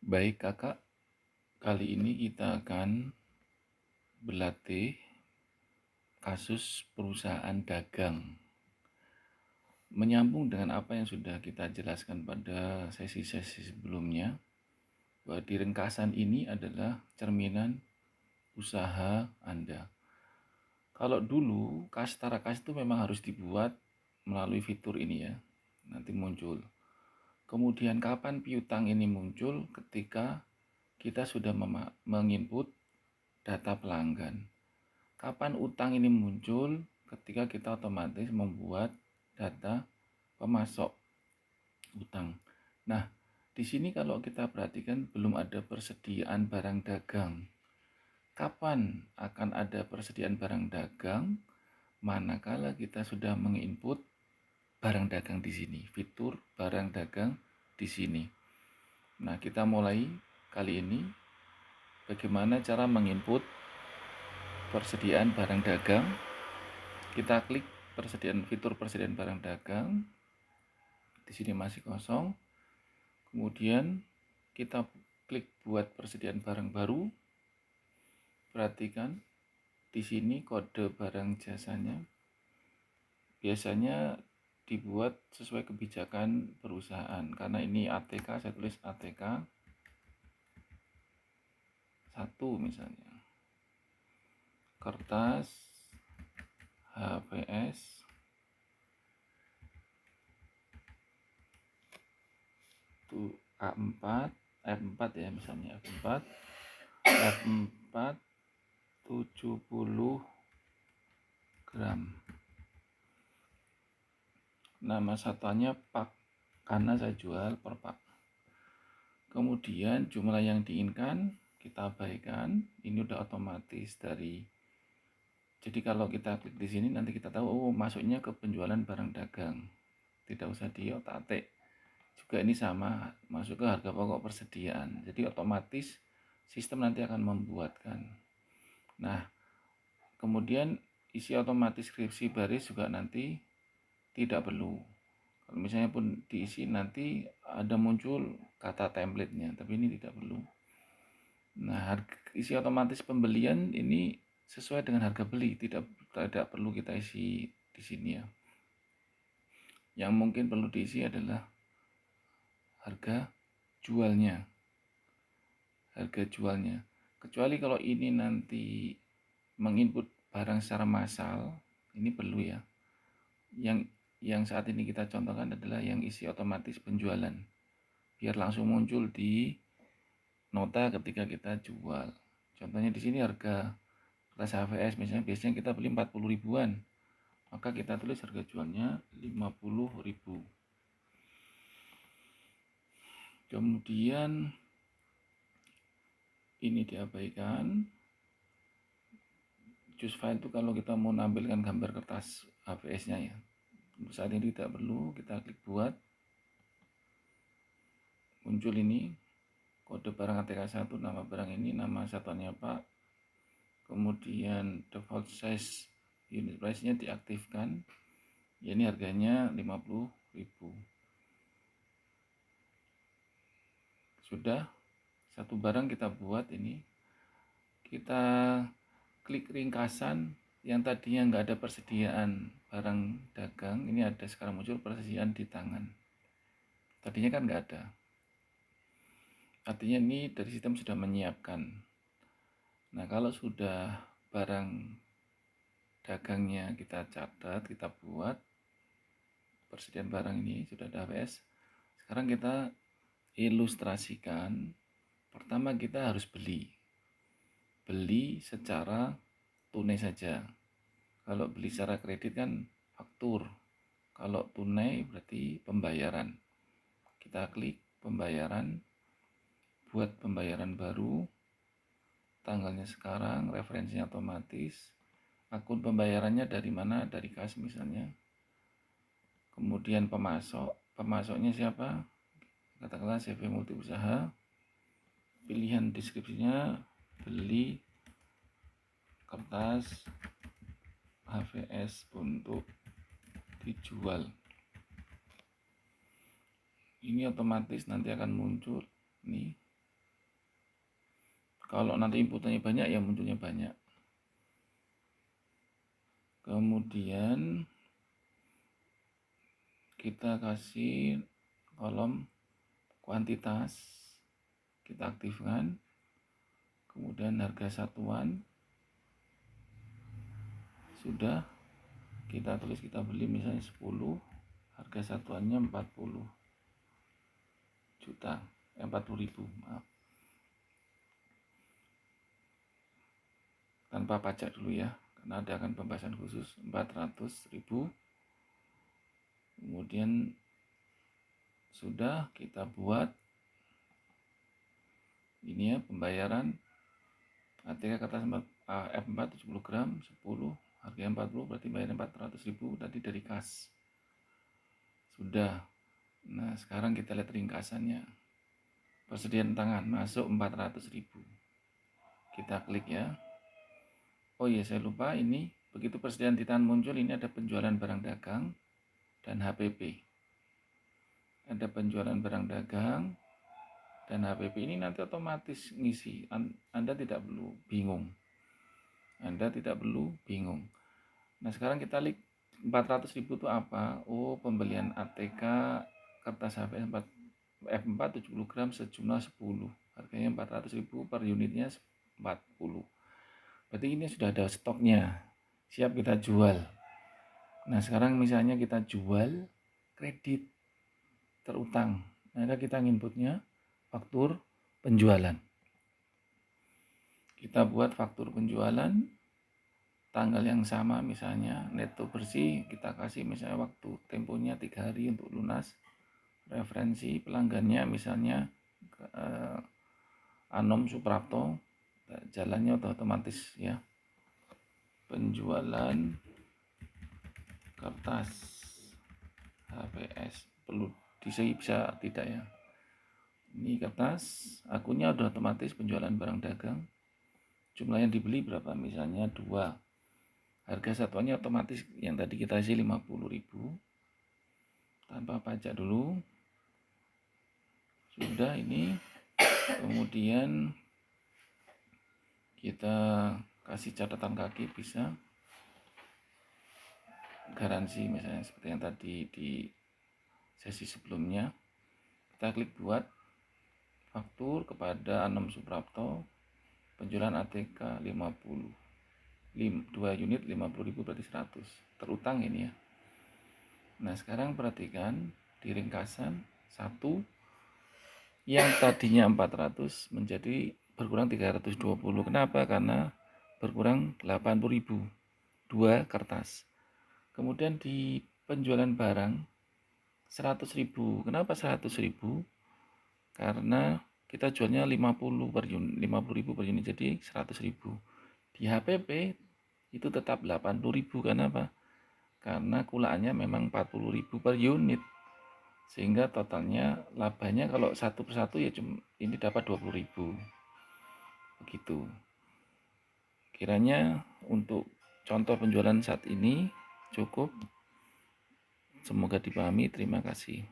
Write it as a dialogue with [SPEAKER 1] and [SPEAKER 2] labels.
[SPEAKER 1] Baik kakak, kali ini kita akan berlatih kasus perusahaan dagang. Menyambung dengan apa yang sudah kita jelaskan pada sesi-sesi sebelumnya, bahwa di ringkasan ini adalah cerminan usaha Anda. Kalau dulu kas tara kas itu memang harus dibuat melalui fitur ini ya, nanti muncul. Kemudian kapan piutang ini muncul? Ketika kita sudah menginput data pelanggan. Kapan utang ini muncul? Ketika kita otomatis membuat data pemasok utang. Nah, di sini kalau kita perhatikan belum ada persediaan barang dagang. Kapan akan ada persediaan barang dagang? Manakala kita sudah menginput barang dagang di sini, fitur barang dagang di sini. Nah, kita mulai kali ini bagaimana cara menginput persediaan barang dagang. Kita klik fitur persediaan barang dagang. Di sini masih kosong. Kemudian kita klik buat persediaan barang baru. Perhatikan di sini kode barang jasanya. Biasanya dibuat sesuai kebijakan perusahaan. Karena ini ATK, saya tulis ATK 1 misalnya. Kertas HVS itu A4, F4 ya misalnya F4 70 gram. Nama satuannya pak karena saya jual per pak. Kemudian jumlah yang diinginkan kita abaikan. Ini udah otomatis dari. Jadi kalau kita klik di sini nanti kita tahu oh masuknya ke penjualan barang dagang. Tidak usah diotak-atik. Juga ini sama masuk ke harga pokok persediaan. Jadi otomatis sistem nanti akan membuatkan. Nah, kemudian isi otomatis skripsi baris juga nanti tidak perlu. Kalau misalnya pun diisi nanti ada muncul kata template-nya, tapi ini tidak perlu. Nah, isi otomatis pembelian ini sesuai dengan harga beli, tidak perlu kita isi di sini ya. Yang mungkin perlu diisi adalah harga jualnya. Harga jualnya. Kecuali kalau ini nanti menginput barang secara massal, ini perlu ya. Yang saat ini kita contohkan adalah yang isi otomatis penjualan. Biar langsung muncul di nota ketika kita jual. Contohnya di sini harga kertas HVS misalnya biasanya kita beli 40 ribuan. Maka kita tulis harga jualnya 50 ribu. Kemudian ini diabaikan. Choose file itu kalau kita mau menampilkan gambar kertas HVS-nya ya. Saat ini tidak perlu, kita klik buat. Muncul ini kode barang ATK 1, nama barang ini, nama satuannya Pak. Kemudian default size unit price-nya diaktifkan. Ya, ini harganya 50 ribu. Sudah satu barang kita buat ini. Kita klik ringkasan yang tadinya nggak ada persediaan barang dagang, ini ada sekarang muncul persediaan di tangan. Tadinya kan nggak ada. Artinya ini dari sistem sudah menyiapkan. Nah, kalau sudah barang dagangnya kita catat, kita buat persediaan barang ini sudah ada HVS. Sekarang kita ilustrasikan. Pertama kita harus beli secara tunai saja. Kalau beli secara kredit kan faktur, kalau tunai berarti pembayaran. Kita klik pembayaran, buat pembayaran baru, tanggalnya sekarang, referensinya otomatis, akun pembayarannya dari mana, dari kas misalnya. Kemudian pemasoknya siapa, katakanlah CV Multi Usaha. Pilihan deskripsinya beli kertas HVS untuk dijual. Ini otomatis nanti akan muncul nih Kalau nanti inputannya banyak ya munculnya banyak. Kemudian kita kasih kolom kuantitas, kita aktifkan. Kemudian harga satuan sudah kita tulis, kita beli misalnya 10, harga satuannya 40 juta, 40.000, maaf. Tanpa pajak dulu ya, karena ada akan pembahasan khusus. 400.000. Kemudian sudah kita buat ini ya, pembayaran ATK kertas F4 70 gram 10, harganya 40, berarti bayar 400.000 tadi dari kas. Sudah. Nah, sekarang kita lihat ringkasannya. Persediaan tangan masuk 400.000. Kita klik ya. Oh iya, saya lupa, ini begitu persediaan di tangan muncul, ini ada penjualan barang dagang dan HPP. Ada penjualan barang dagang dan HPP, ini nanti otomatis ngisi. Anda tidak perlu bingung. Nah, sekarang kita lihat 400.000 itu apa? Oh, pembelian ATK kertas F4 70 gram sejumlah 10. Harganya 400.000, per unitnya 40. Berarti ini sudah ada stoknya. Siap kita jual. Nah, sekarang misalnya kita jual kredit terutang. Maka kita inputnya faktur penjualan. Kita buat faktur penjualan tanggal yang sama, misalnya neto bersih, kita kasih misalnya waktu temponya 3 hari untuk lunas. Referensi pelanggannya misalnya Anom Suprapto, jalannya otomatis ya. Penjualan kertas HPS, perlu diisi bisa tidak ya. Ini kertas, akunnya udah otomatis penjualan barang dagang. Jumlah yang dibeli berapa? Misalnya 2. Harga satuannya otomatis yang tadi kita isi 50.000 tanpa pajak dulu. Sudah ini. Kemudian kita kasih catatan kaki, bisa garansi misalnya seperti yang tadi di sesi sebelumnya. Kita klik buat faktur kepada Anom Suprapto, penjualan ATK 50, 2 unit 50.000 berarti 100, terutang ini ya. Nah, sekarang perhatikan di ringkasan 1 yang tadinya 400 menjadi berkurang 320. Kenapa? Karena berkurang 80.000, 2 kertas. Kemudian di penjualan barang 100.000. Kenapa 100.000? Karena kita jualnya 50 per unit, 50.000 per unit, jadi 100.000. Di HPP itu tetap 80.000. Kenapa? Karena kulaannya memang 40.000 per unit, sehingga totalnya labanya kalau satu persatu ya cuma ini dapat 20.000. Begitu. Kiranya untuk contoh penjualan saat ini cukup. Semoga dipahami. Terima kasih.